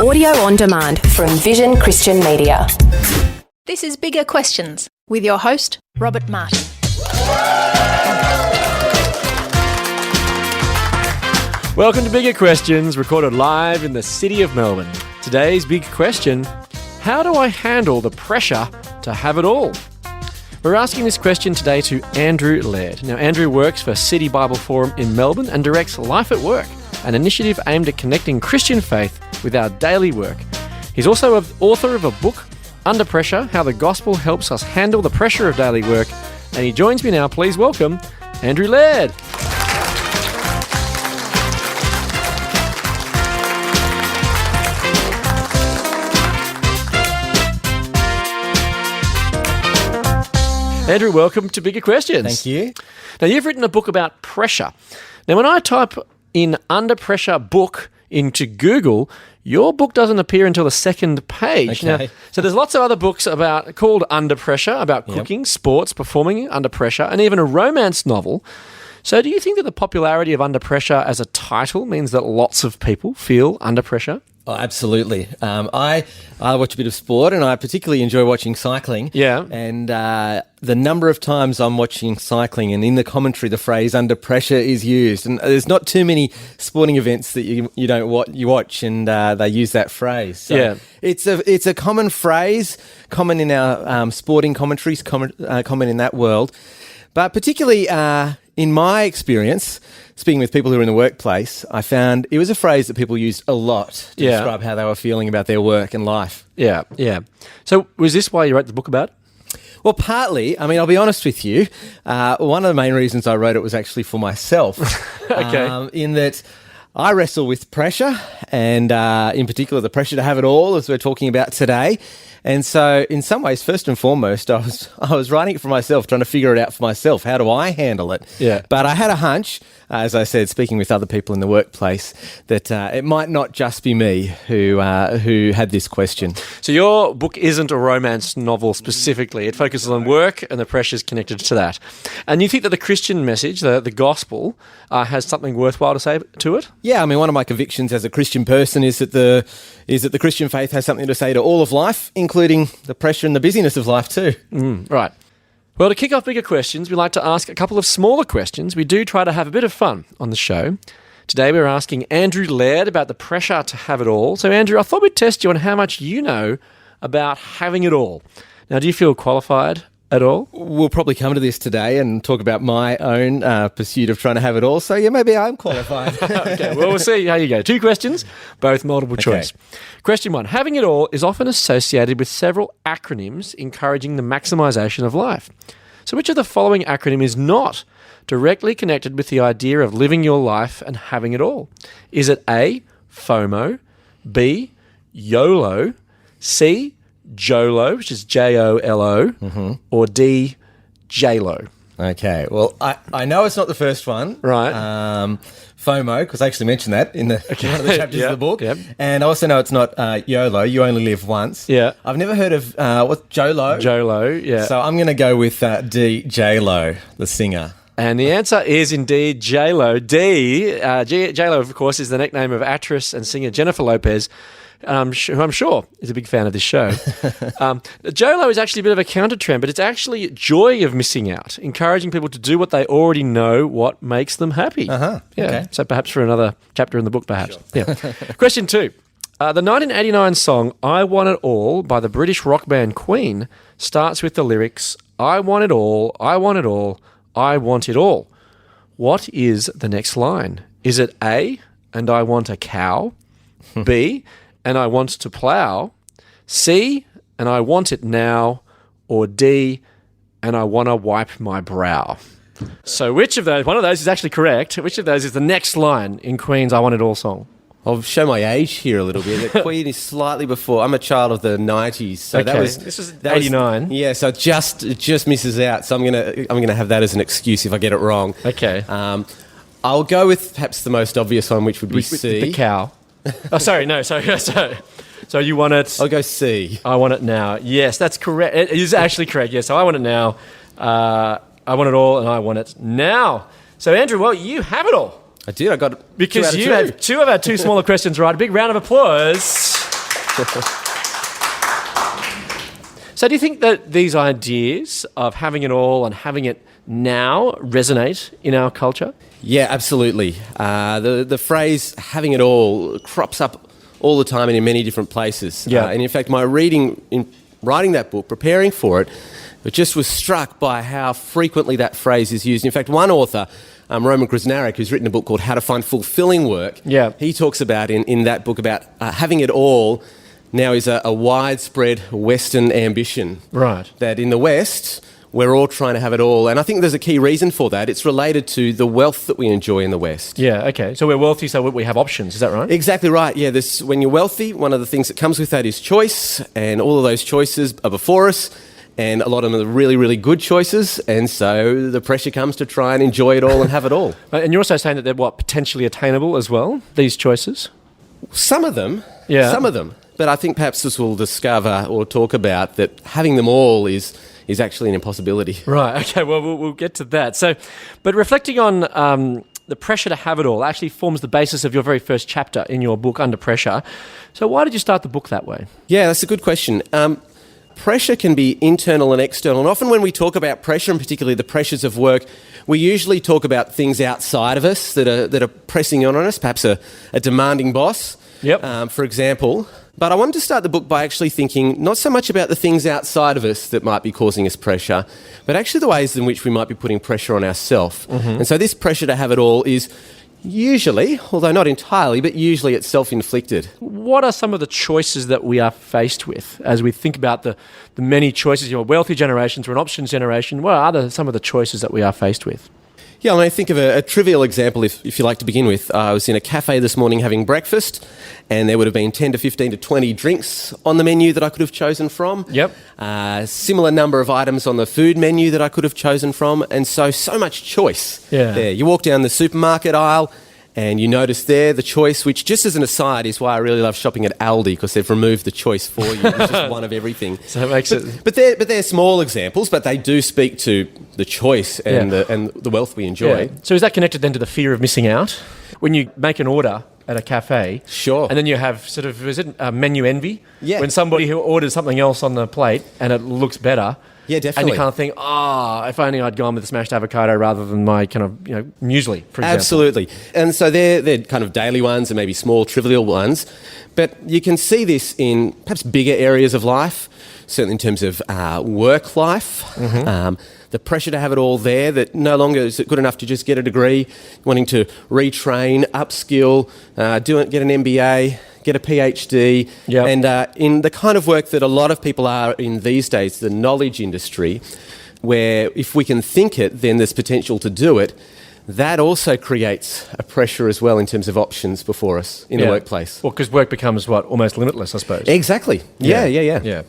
Audio on demand from Vision Christian Media. This is Bigger Questions with your host, Robert Martin. Welcome to Bigger Questions, recorded live in the city of Melbourne. Today's big question: how do I handle the pressure to have it all? We're asking this question today to Andrew Laird. Now, Andrew works for City Bible Forum in Melbourne and directs Life at Work, an initiative aimed at connecting Christian faith with our daily work. He's also an author of a book, Under Pressure, How the Gospel Helps Us Handle the Pressure of Daily Work. And he joins me now. Please welcome Andrew Laird. Andrew, welcome to Bigger Questions. Thank you. Now, you've written a book about pressure. Now, when I type in Under Pressure book into Google, your book doesn't appear until the second page. Okay. Now, so there's lots of other books called Under Pressure, about cooking, sports, performing under pressure, and even a romance novel. So do you think that the popularity of Under Pressure as a title means that lots of people feel under pressure? Oh, absolutely. I watch a bit of sport, and I particularly enjoy watching cycling. Yeah. And the number of times I'm watching cycling, and in the commentary, the phrase "under pressure" is used. And there's not too many sporting events that you watch, and they use that phrase. So yeah. It's a common phrase, common in our sporting commentaries, common in that world, but particularly in my experience, speaking with people who are in the workplace, I found it was a phrase that people used a lot to describe how they were feeling about their work and life. Yeah, yeah. So was this why you wrote the book about it? Well, partly. I mean, I'll be honest with you. One of the main reasons I wrote it was actually for myself. Okay. In that I wrestle with pressure, and in particular the pressure to have it all, as we're talking about today. And so, in some ways, first and foremost, I was writing it for myself, trying to figure it out for myself. How do I handle it? Yeah. But I had a hunch, as I said, speaking with other people in the workplace, that it might not just be me who had this question. So your book isn't a romance novel specifically. It focuses on work and the pressures connected to that. And you think that the Christian message, the gospel, has something worthwhile to say to it? Yeah, I mean, one of my convictions as a Christian person is that the Christian faith has something to say to all of life, including the pressure and the busyness of life too. Right. Well, to kick off Bigger Questions, we like to ask a couple of smaller questions. We do try to have a bit of fun on the show. Today we're asking Andrew Laird about the pressure to have it all. So, Andrew, I thought we'd test you on how much you know about having it all. Now, do you feel qualified at all? We'll probably come to this today and talk about my own pursuit of trying to have it all. So, yeah, maybe I'm qualified. Okay, well, we'll see how you go. 2 questions, both multiple choice. Question 1. Having it all is often associated with several acronyms encouraging the maximisation of life. So which of the following acronym is not directly connected with the idea of living your life and having it all? Is it A, FOMO, B, YOLO, C, JOLO, which is JOLO, or D, JLO? Okay, well, I know it's not the first one. Right. FOMO, because I actually mentioned that in one of the chapters of the book. Yep. And I also know it's not YOLO, you only live once. Yeah. I've never heard of, what's JOLO? JOLO, yeah. So I'm going to go with D, JLo, the singer. And the answer is indeed JLo. JLo, of course, is the nickname of actress and singer Jennifer Lopez, who I'm sure is a big fan of this show. JOLO is actually a bit of a counter trend, but it's actually joy of missing out, encouraging people to do what they already know what makes them happy. Uh-huh. Yeah. Okay. So perhaps for another chapter in the book, perhaps. Sure. Yeah. Question 2. The 1989 song I Want It All by the British rock band Queen starts with the lyrics, I want it all, I want it all, I want it all. What is the next line? Is it A, and I want a cow, B, and I want to plough, C, and I want it now, or D, and I want to wipe my brow? So which of those, one of those is actually correct, which of those is the next line in Queen's I Want It All song? I'll show my age here a little bit. The Queen is slightly before. I'm a child of the 90s, so Okay. This was 89. Yeah, so it just misses out. So I'm gonna have that as an excuse if I get it wrong. Okay. I'll go with perhaps the most obvious one, which would be C. The cow. Oh, sorry, no, sorry. So you want it... I'll go C. I want it now. Yes, that's correct. It is actually correct. Yes, so I want it now. I want it all, and I want it now. So, Andrew, well, you have it all. I did. I got because you had 2 of our 2 smaller questions right. A big round of applause. So do you think that these ideas of having it all and having it now resonate in our culture? Yeah, absolutely. The phrase "having it all" crops up all the time and in many different places. Yeah. And in fact, my reading in writing that book, preparing for it, I just was struck by how frequently that phrase is used. In fact, one author, Roman Krznaric, who's written a book called How to Find Fulfilling Work, he talks about in that book about having it all now is a widespread Western ambition. Right. That in the West, we're all trying to have it all. And I think there's a key reason for that. It's related to the wealth that we enjoy in the West. Yeah, okay. So we're wealthy, so we have options. Is that right? Exactly right. Yeah, when you're wealthy, one of the things that comes with that is choice. And all of those choices are before us. And a lot of them are really, really good choices. And so the pressure comes to try and enjoy it all and have it all. And you're also saying that they're, potentially attainable as well, these choices? Some of them. Yeah. Some of them. But I think perhaps this will discover or talk about that having them all is actually an impossibility. Right, okay, well, we'll get to that. So, but reflecting on the pressure to have it all actually forms the basis of your very first chapter in your book, Under Pressure. So why did you start the book that way? Yeah, that's a good question. Pressure can be internal and external. And often when we talk about pressure, and particularly the pressures of work, we usually talk about things outside of us that are pressing on us, perhaps a demanding boss, for example. But I wanted to start the book by actually thinking not so much about the things outside of us that might be causing us pressure, but actually the ways in which we might be putting pressure on ourselves. Mm-hmm. And so this pressure to have it all is usually, although not entirely, but usually it's self-inflicted. What are some of the choices that we are faced with as we think about the many choices? You're a wealthy generation, we're an options generation. What are some of the choices that we are faced with? Yeah, I think of a trivial example, if you like to begin with. I was in a cafe this morning having breakfast, and there would have been 10 to 15 to 20 drinks on the menu that I could have chosen from. Yep. Similar number of items on the food menu that I could have chosen from, and so much choice there. You walk down the supermarket aisle, and you notice there the choice, which just as an aside is why I really love shopping at Aldi, because they've removed the choice for you. It's just one of everything. So it makes it... But they're small examples, but they do speak to the choice and the wealth we enjoy. Yeah. So is that connected then to the fear of missing out? When you make an order at a cafe, sure, and then you have sort of, is it menu envy? Yeah. When somebody who orders something else on the plate and it looks better... Yeah, definitely. And you kind of think, if only I'd gone with the smashed avocado rather than my kind of, muesli, for example. Absolutely. And so they're kind of daily ones and maybe small, trivial ones. But you can see this in perhaps bigger areas of life, certainly in terms of work life. Mm-hmm. The pressure to have it all there, that no longer is it good enough to just get a degree, wanting to retrain, upskill, get an MBA, get a PhD, and in the kind of work that a lot of people are in these days, the knowledge industry, where if we can think it, then there's potential to do it. That also creates a pressure as well in terms of options before us in the workplace. Well, because work becomes almost limitless, I suppose. Exactly. Yeah.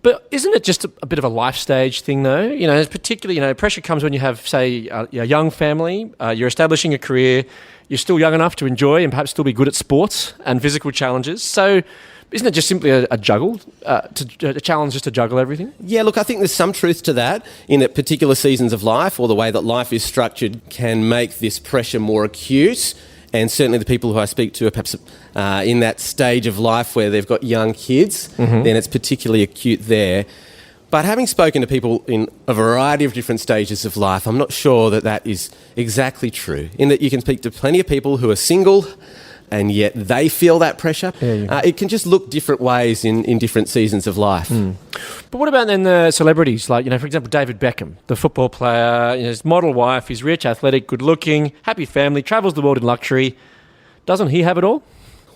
But isn't it just a bit of a life stage thing, though? Particularly, pressure comes when you have, say, a young family, you're establishing a career, you're still young enough to enjoy and perhaps still be good at sports and physical challenges. So isn't it just simply a juggle, a challenge just to juggle everything? Yeah, look, I think there's some truth to that, in that particular seasons of life or the way that life is structured can make this pressure more acute. And certainly the people who I speak to are perhaps in that stage of life where they've got young kids, then it's particularly acute there. But having spoken to people in a variety of different stages of life, I'm not sure that is exactly true, in that you can speak to plenty of people who are single and yet they feel that pressure. It can just look different ways in different seasons of life. But what about then the celebrities? Like, for example, David Beckham, the football player, his model wife, he's rich, athletic, good looking, happy family, travels the world in luxury. Doesn't he have it all?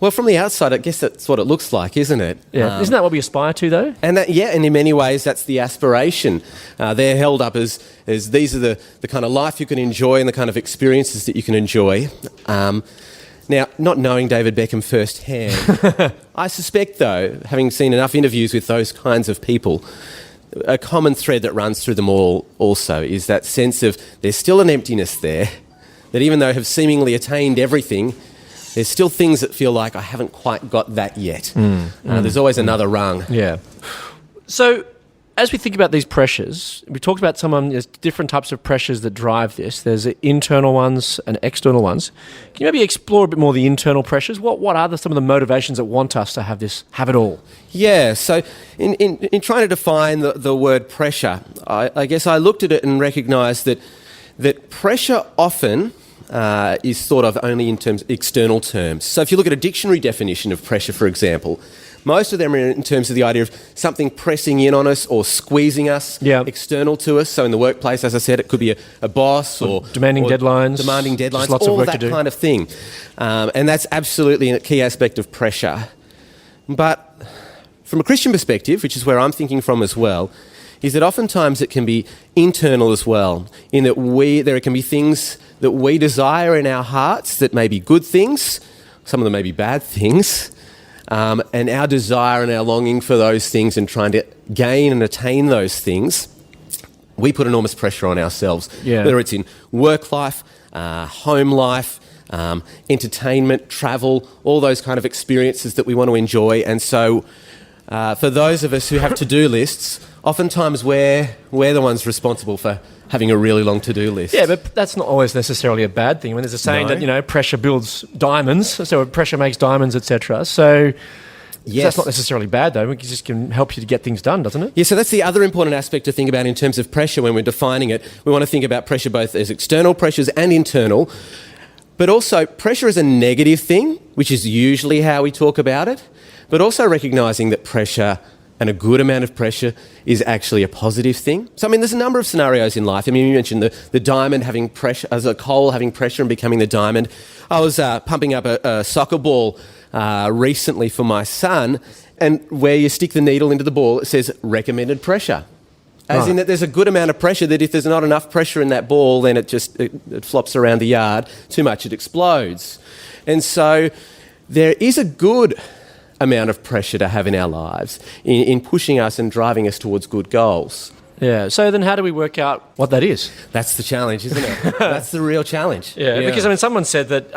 Well, from the outside, I guess that's what it looks like, isn't it? Yeah. Isn't that what we aspire to, though? And in many ways, that's the aspiration. They're held up as these are the kind of life you can enjoy and the kind of experiences that you can enjoy. Now, not knowing David Beckham firsthand, I suspect, though, having seen enough interviews with those kinds of people, a common thread that runs through them all also is that sense of there's still an emptiness there, that even though I have seemingly attained everything, there's still things that feel like I haven't quite got that yet. There's always another rung. Yeah. So as we think about these pressures, we talked about there's different types of pressures that drive this. There's the internal ones and external ones. Can you maybe explore a bit more the internal pressures? What are some of the motivations that want us to have it all? Yeah, so in trying to define the word pressure, I guess I looked at it and recognised that pressure often is thought of only in external terms. So if you look at a dictionary definition of pressure, for example, most of them are in terms of the idea of something pressing in on us or squeezing us, external to us. So in the workplace, as I said, it could be a boss or demanding deadlines, just lots all of work that to do. kind of thing. And that's absolutely a key aspect of pressure. But from a Christian perspective, which is where I'm thinking from as well, is that oftentimes it can be internal as well, in that there can be things that we desire in our hearts that may be good things, some of them may be bad things, and our desire and our longing for those things and trying to gain and attain those things, we put enormous pressure on ourselves, whether it's in work life, home life, entertainment, travel, all those kind of experiences that we want to enjoy. And so for those of us who have to-do lists, oftentimes we're the ones responsible for having a really long to-do list. Yeah, but that's not always necessarily a bad thing. I mean, there's a saying that, pressure builds diamonds, so pressure makes diamonds, etc. So that's not necessarily bad, though. It just can help you to get things done, doesn't it? Yeah, so that's the other important aspect to think about in terms of pressure when we're defining it. We want to think about pressure both as external pressures and internal, but also pressure is a negative thing, which is usually how we talk about it, but also recognising that pressure and a good amount of pressure is actually a positive thing. So, I mean, there's a number of scenarios in life. I mean, you mentioned the diamond having pressure, as a coal having pressure and becoming the diamond. I was pumping up a soccer ball recently for my son, and where you stick the needle into the ball, it says recommended pressure. As in that there's a good amount of pressure that if there's not enough pressure in that ball, then it flops around the yard. Too much, it explodes. And so there is a good amount of pressure to have in our lives in pushing us and driving us towards good goals. Yeah, so then how do we work out what that is? That's the challenge, isn't it? That's the real challenge. Yeah, because, I mean, someone said that,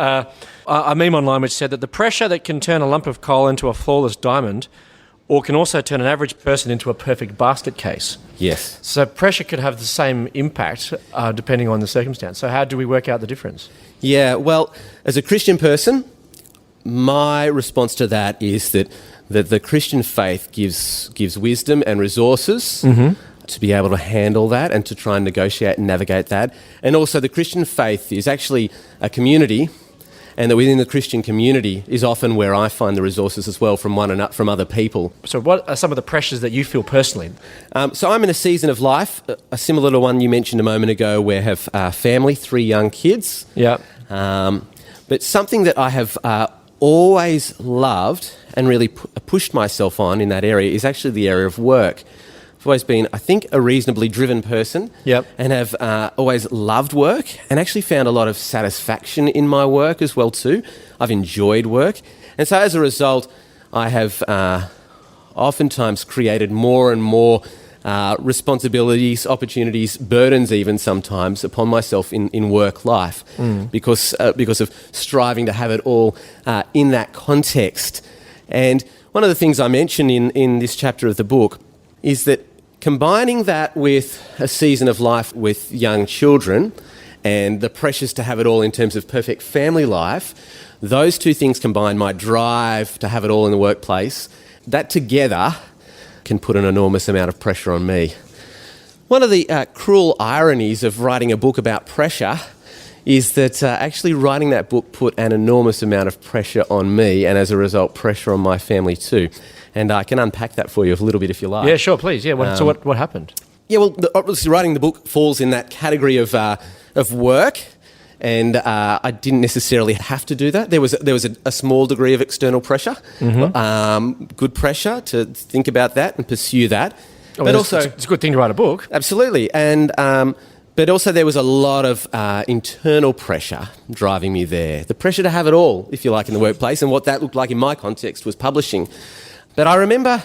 a meme online which said that the pressure that can turn a lump of coal into a flawless diamond or can also turn an average person into a perfect basket case. Yes. So pressure could have the same impact depending on the circumstance. So how do we work out the difference? Yeah, well, as a Christian person, my response to that is that the Christian faith gives wisdom and resources to be able to handle that and to try and negotiate and navigate that. And also the Christian faith is actually a community, and that within the Christian community is often where I find the resources as well from other people. So what are some of the pressures that you feel personally? So I'm in a season of life, a similar to one you mentioned a moment ago, where I have family, 3 young kids. Yeah. But something that I have always loved and really pushed myself on in that area is actually the area of work. I've always been, I think, a reasonably driven person, and have always loved work and actually found a lot of satisfaction in my work as well too. I've enjoyed work, and so as a result, I have oftentimes created more and more responsibilities, opportunities, burdens even sometimes upon myself in work life because of striving to have it all in that context. And one of the things I mention in this chapter of the book is that combining that with a season of life with young children and the pressures to have it all in terms of perfect family life, those two things combined, my drive to have it all in the workplace, that together can put an enormous amount of pressure on me. One of the cruel ironies of writing a book about pressure is that actually writing that book put an enormous amount of pressure on me, and as a result, pressure on my family too. And I can unpack that for you a little bit if you like. Yeah, sure, please. Yeah. So what happened? Yeah, well, obviously writing the book falls in that category of work, and I didn't necessarily have to do that. There was a small degree of external pressure, good pressure to think about that and pursue that. Well, but also, it's a good thing to write a book. Absolutely, and but also there was a lot of internal pressure driving me there. The pressure to have it all, if you like, in the workplace, and what that looked like in my context was publishing. But I remember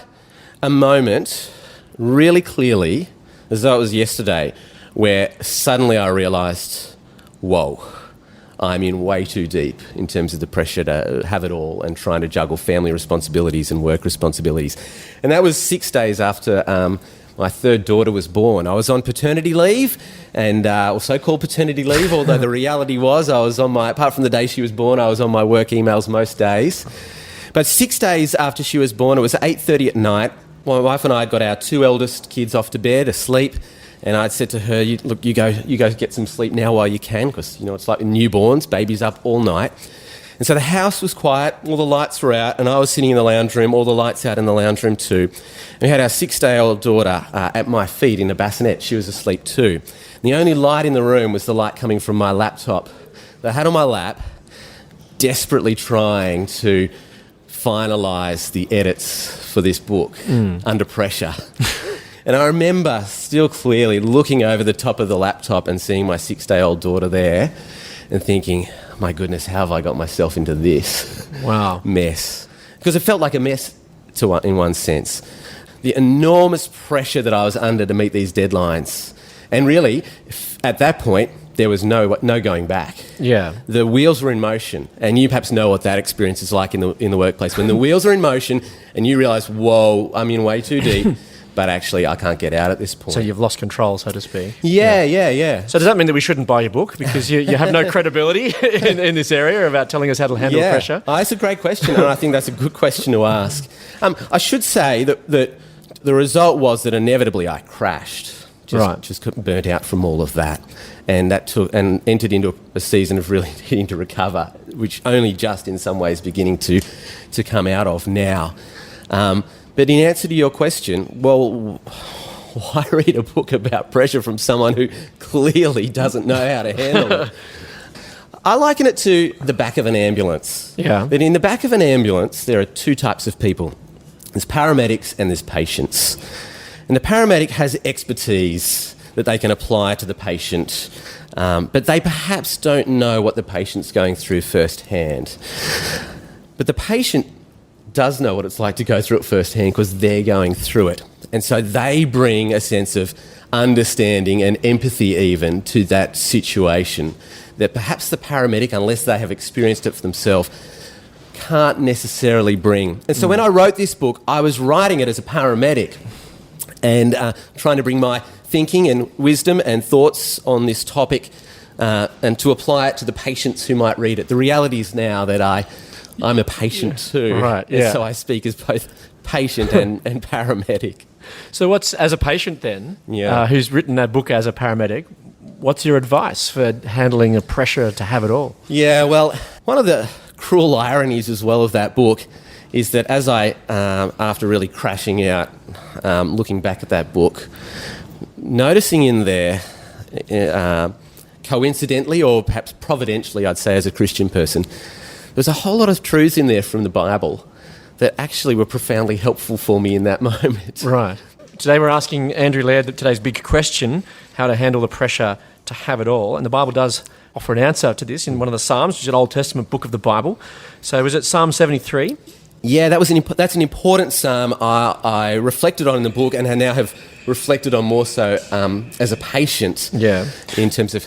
a moment really clearly, as though it was yesterday, where suddenly I realised, whoa, I'm in way too deep in terms of the pressure to have it all and trying to juggle family responsibilities and work responsibilities. And that was 6 days after my third daughter was born. I was on paternity leave, or so-called paternity leave, although the reality was apart from the day she was born, I was on my work emails most days. But 6 days after she was born, it was 8:30 at night. My wife and I had got our 2 eldest kids off to bed, asleep, and I'd said to her, "Look, you go get some sleep now while you can, because it's like newborns, babies up all night." And so the house was quiet, all the lights were out, and I was sitting in the lounge room, all the lights out in the lounge room too. And we had our 6-day-old daughter at my feet in a bassinet. She was asleep too. And the only light in the room was the light coming from my laptop that I had on my lap, desperately trying to finalise the edits for this book under pressure. And I remember still clearly looking over the top of the laptop and seeing my 6-day-old daughter there and thinking, my goodness, how have I got myself into this mess? Because it felt like a mess in one sense. The enormous pressure that I was under to meet these deadlines. And really, at that point, there was no going back. Yeah. The wheels were in motion. And you perhaps know what that experience is like in the workplace. When the wheels are in motion and you realise, whoa, I'm in way too deep. But actually, I can't get out at this point. So you've lost control, so to speak. Yeah. So does that mean that we shouldn't buy your book because you have no credibility in this area about telling us how to handle pressure? That's a great question, and I think that's a good question to ask. I should say that the result was that inevitably I crashed. Just burnt out from all of that, and entered into a season of really needing to recover, which only just in some ways beginning to come out of now. But in answer to your question, well, why read a book about pressure from someone who clearly doesn't know how to handle it? I liken it to the back of an ambulance. Yeah. But in the back of an ambulance, there are 2 types of people. There's paramedics and there's patients. And the paramedic has expertise that they can apply to the patient, but they perhaps don't know what the patient's going through firsthand. But the patient does know what it's like to go through it firsthand because they're going through it. And so they bring a sense of understanding and empathy even to that situation that perhaps the paramedic, unless they have experienced it for themselves, can't necessarily bring. And so when I wrote this book, I was writing it as a paramedic and trying to bring my thinking and wisdom and thoughts on this topic and to apply it to the patients who might read it. The reality is now that I'm a patient too. Right, yeah. And so I speak as both patient and paramedic. So as a patient then, Yeah. who's written that book as a paramedic, what's your advice for handling the pressure to have it all? Yeah, well, one of the cruel ironies as well of that book is that as I, after really crashing out, looking back at that book, noticing in there, coincidentally or perhaps providentially, I'd say as a Christian person, there's a whole lot of truths in there from the Bible that actually were profoundly helpful for me in that moment. Right. Today we're asking Andrew Laird today's big question, how to handle the pressure to have it all. And the Bible does offer an answer to this in one of the Psalms, which is an Old Testament book of the Bible. So is it Psalm 73? Yeah, that's an important psalm I reflected on in the book and I now have reflected on more so as a patient in terms of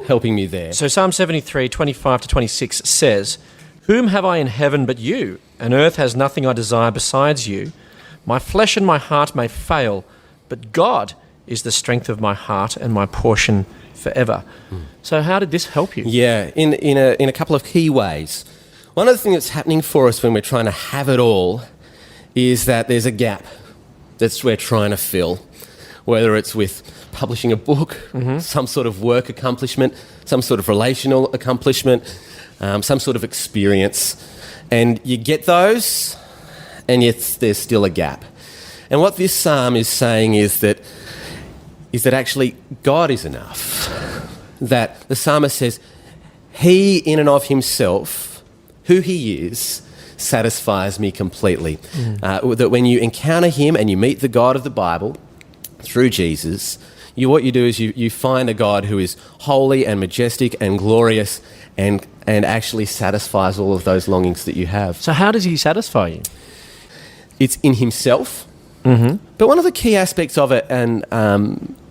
helping me there. So Psalm 73, 25 to 26 says, "Whom have I in heaven but you? And earth has nothing I desire besides you. My flesh and my heart may fail, but God is the strength of my heart and my portion forever." So how did this help you? Yeah, in a couple of key ways. One of the things that's happening for us when we're trying to have it all is that there's a gap that we're trying to fill, whether it's with publishing a book, some sort of work accomplishment, some sort of relational accomplishment, some sort of experience. And you get those, and yet there's still a gap. And what this psalm is saying is that actually God is enough. That the psalmist says, He in and of Himself, who He is, satisfies me completely. That when you encounter Him and you meet the God of the Bible through Jesus, what you do is you find a God who is holy and majestic and glorious and actually satisfies all of those longings that you have. So how does He satisfy you? It's in Himself. But one of the key aspects of it, and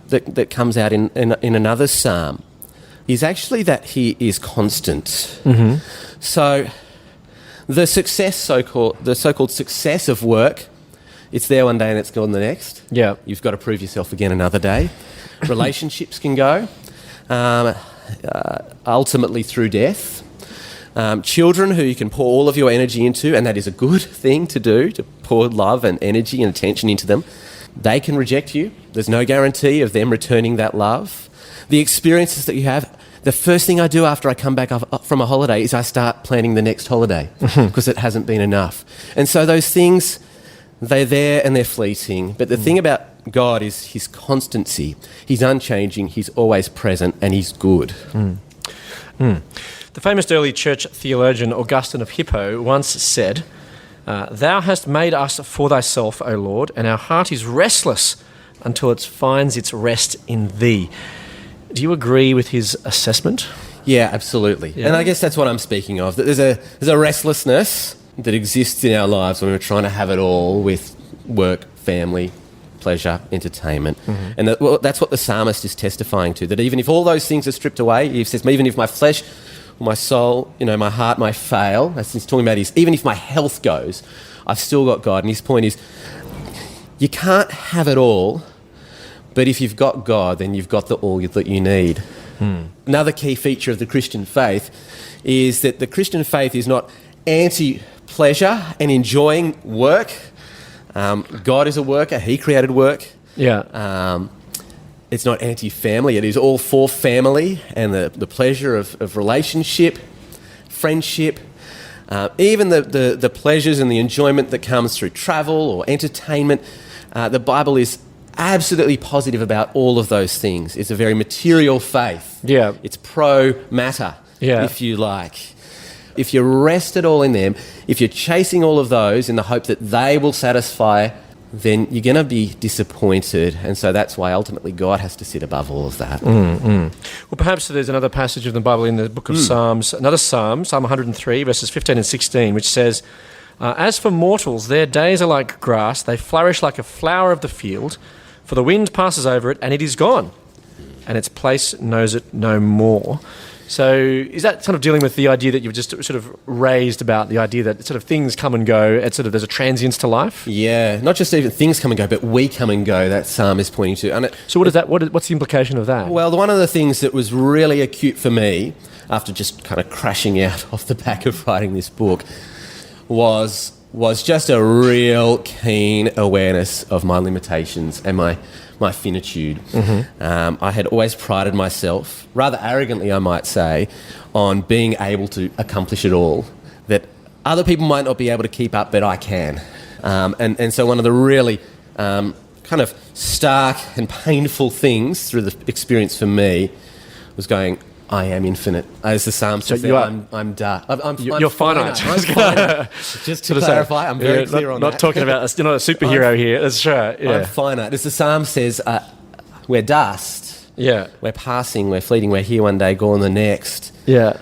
that comes out in another psalm, is actually that He is constant. So the so-called success of work It's there one day and it's gone the next. Yeah. You've got to prove yourself again another day. Relationships can go, ultimately through death. Children who you can pour all of your energy into, and that is a good thing to do, to pour love and energy and attention into them. They can reject you. There's no guarantee of them returning that love. The experiences that you have, the first thing I do after I come back from a holiday is I start planning the next holiday because it hasn't been enough. And so those things, they're there and they're fleeting. But the thing about God is his constancy. He's unchanging, he's always present, and he's good. The famous early church theologian Augustine of Hippo once said, "Thou hast made us for thyself, O Lord, and our heart is restless until it finds its rest in thee." Do you agree with his assessment? Yeah, absolutely. Yeah. And I guess that's what I'm speaking of. That there's a restlessness that exists in our lives when we're trying to have it all with work, family, pleasure, entertainment. And that's what the psalmist is testifying to, that even if all those things are stripped away, he says, even if my flesh, my soul, my heart might fail, that's what he's talking about, is even if my health goes, I've still got God. And his point is, you can't have it all, but if you've got God, then you've got all that you need. Another key feature of the Christian faith is that the Christian faith is not anti-pleasure and enjoying work. God is a worker. He created work. Yeah. It's not anti-family. It is all for family and the pleasure of relationship, friendship, even the pleasures and the enjoyment that comes through travel or entertainment. The Bible is absolutely positive about all of those things. It's a very material faith. Yeah. It's pro-matter, Yeah. if you like. If you rest it all in them, if you're chasing all of those in the hope that they will satisfy, then you're going to be disappointed. And so that's why ultimately God has to sit above all of that. Well, perhaps there's another passage of the Bible in the book of Psalms, another Psalm, Psalm 103, verses 15 and 16, which says, "As for mortals, their days are like grass. They flourish like a flower of the field. For the wind passes over it, and it is gone, and its place knows it no more." So is that sort of dealing with the idea that you've just sort of raised about the idea that sort of things come and go, and sort of there's a transience to life? Yeah, not just even things come and go, but we come and go, that psalm is pointing to. And So what's the implication of that? well, one of the things that was really acute for me after just kind of crashing out off the back of writing this book was just a real keen awareness of my limitations and my finitude. I had always prided myself, rather arrogantly I might say, on being able to accomplish it all, that other people might not be able to keep up, but I can. And so one of the really kind of stark and painful things through the experience for me was going, I am infinite. As the psalm says, you are- I'm You're finite. I'm finite. Just to clarify, I'm very clear on that. Not talking about, you're not a superhero here. That's right. I'm Yeah. finite. As the psalm says, we're dust. Yeah. We're passing, we're fleeting, we're here one day, gone the next. Yeah.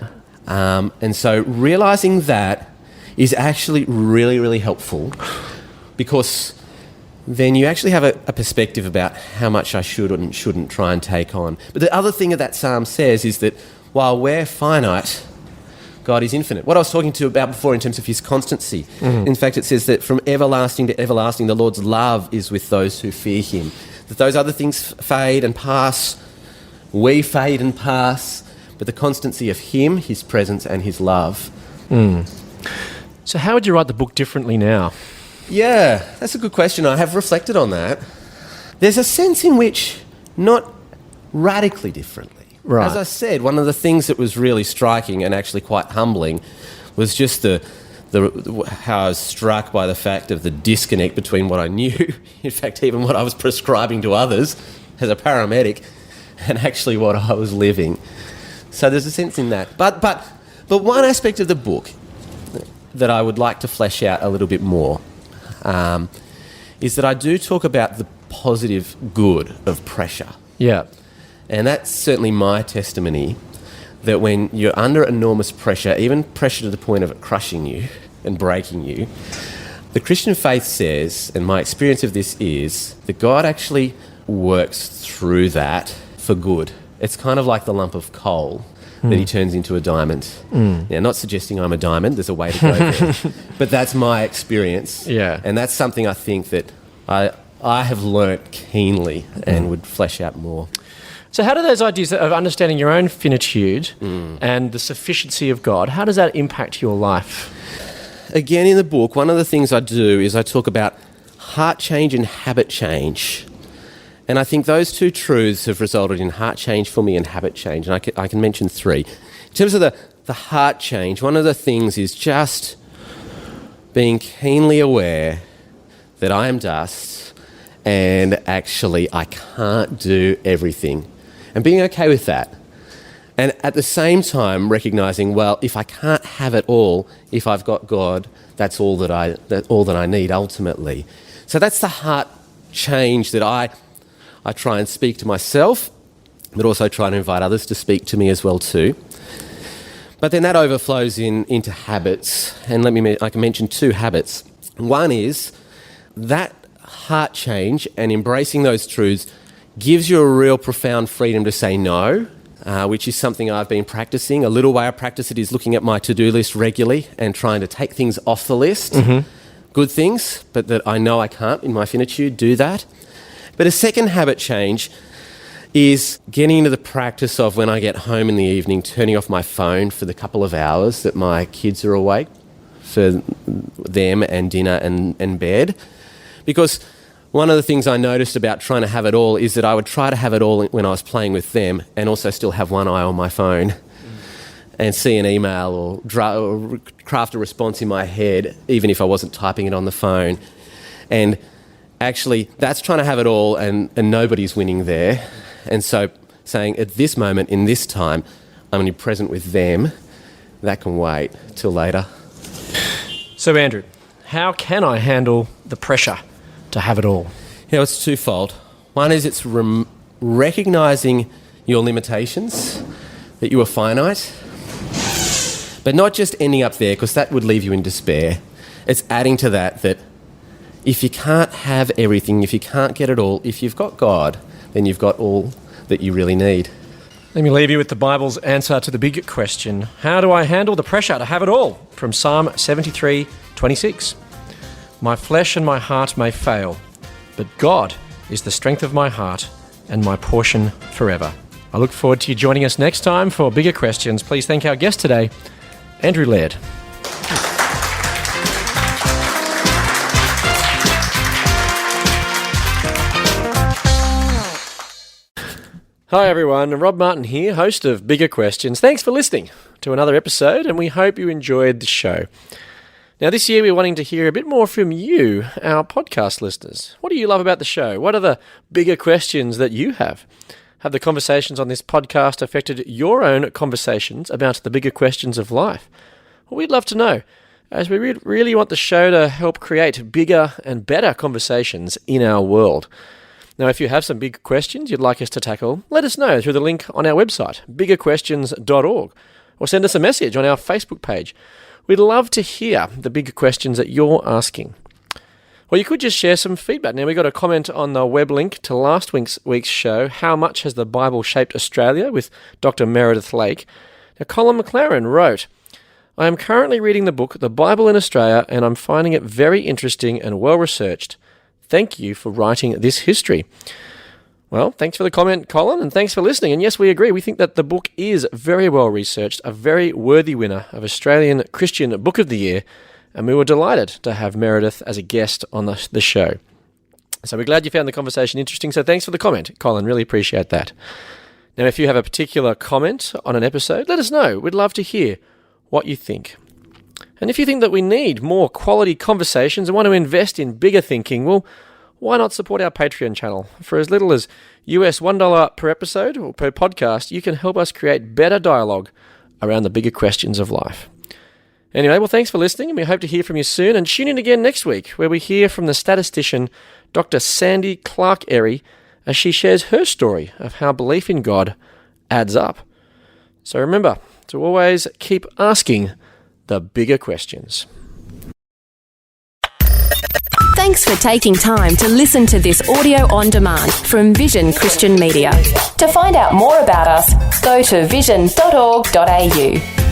And so realising that is actually really, really helpful, because then you actually have a perspective about how much I should and shouldn't try and take on. But the other thing that psalm says is that while we're finite, God is infinite. What I was talking to about before in terms of his constancy. In fact, it says that from everlasting to everlasting, the Lord's love is with those who fear him. That those other things fade and pass, we fade and pass, but the constancy of him, his presence and his love. So how would you write the book differently now? Yeah, that's a good question. I have reflected on that. There's a sense in which, not radically differently. Right. As I said, one of the things that was really striking and actually quite humbling was just how I was struck by the fact of the disconnect between what I knew, in fact, even what I was prescribing to others as a paramedic, and actually what I was living. So there's a sense in that. But one aspect of the book that I would like to flesh out a little bit more is that I do talk about the positive good of pressure. Yeah. And that's certainly my testimony, that when you're under enormous pressure, even pressure to the point of it crushing you and breaking you, the Christian faith says, and my experience of this is, that God actually works through that for good. It's kind of like the lump of coal that he turns into a diamond. Now, not suggesting I'm a diamond, there's a way to go there. But that's my experience. Yeah. And that's something I think that I have learnt keenly and would flesh out more. So how do those ideas of understanding your own finitude and the sufficiency of God, how does that impact your life? Again, in the book, one of the things I do is I talk about heart change and habit change. And I think those two truths have resulted in heart change for me and habit change. And I can mention three. In terms of the heart change, one of the things is just being keenly aware that I am dust and actually I can't do everything. And being okay with that. And at the same time recognising, well, if I can't have it all, if I've got God, that's all that I need ultimately. So that's the heart change that I try and speak to myself, but also try to invite others to speak to me as well too. But then that overflows into habits, and I can mention two habits. One is that heart change and embracing those truths gives you a real profound freedom to say no, which is something I've been practicing. A little way I practice it is looking at my to-do list regularly and trying to take things off the list. Good things, but that I know I can't in my finitude do that. But a second habit change is getting into the practice of, when I get home in the evening, turning off my phone for the couple of hours that my kids are awake, for them and dinner and bed. Because one of the things I noticed about trying to have it all is that I would try to have it all when I was playing with them and also still have one eye on my phone and see an email or craft a response in my head, even if I wasn't typing it on the phone. And actually, that's trying to have it all and nobody's winning there. And so saying, at this moment, in this time, I'm only present with them, that can wait till later. So Andrew, how can I handle the pressure to have it all? It's twofold. One is it's recognising your limitations, that you are finite, but not just ending up there, because that would leave you in despair. It's adding to that if you can't have everything, if you can't get it all, if you've got God, then you've got all that you really need. Let me leave you with the Bible's answer to the big question. How do I handle the pressure to have it all? From Psalm 73:26. My flesh and my heart may fail, but God is the strength of my heart and my portion forever. I look forward to you joining us next time for Bigger Questions. Please thank our guest today, Andrew Laird. Hi everyone, Rob Martin here, host of Bigger Questions. Thanks for listening to another episode, and we hope you enjoyed the show. Now this year we're wanting to hear a bit more from you, our podcast listeners. What do you love about the show? What are the bigger questions that you have? Have the conversations on this podcast affected your own conversations about the bigger questions of life? Well, we'd love to know, as we really want the show to help create bigger and better conversations in our world. Now, if you have some big questions you'd like us to tackle, let us know through the link on our website, biggerquestions.org, or send us a message on our Facebook page. We'd love to hear the big questions that you're asking. Or you could just share some feedback. Now, we got a comment on the web link to last week's show, How Much Has the Bible Shaped Australia, with Dr. Meredith Lake. Now, Colin McLaren wrote, I am currently reading the book, The Bible in Australia, and I'm finding it very interesting and well-researched. Thank you for writing this history. Well, thanks for the comment, Colin, and thanks for listening. And yes, we agree. We think that the book is very well researched, a very worthy winner of Australian Christian Book of the Year, and we were delighted to have Meredith as a guest on the show. So we're glad you found the conversation interesting. So thanks for the comment, Colin. Really appreciate that. Now, if you have a particular comment on an episode, let us know. We'd love to hear what you think. And if you think that we need more quality conversations and want to invest in bigger thinking, well, why not support our Patreon channel? For as little as US $1 per episode or per podcast, you can help us create better dialogue around the bigger questions of life. Anyway, well, thanks for listening, and we hope to hear from you soon. And tune in again next week, where we hear from the statistician, Dr. Sandy Clark-Erry, as she shares her story of how belief in God adds up. So remember to always keep asking the bigger questions. Thanks for taking time to listen to this audio on demand from Vision Christian Media. To find out more about us, go to vision.org.au.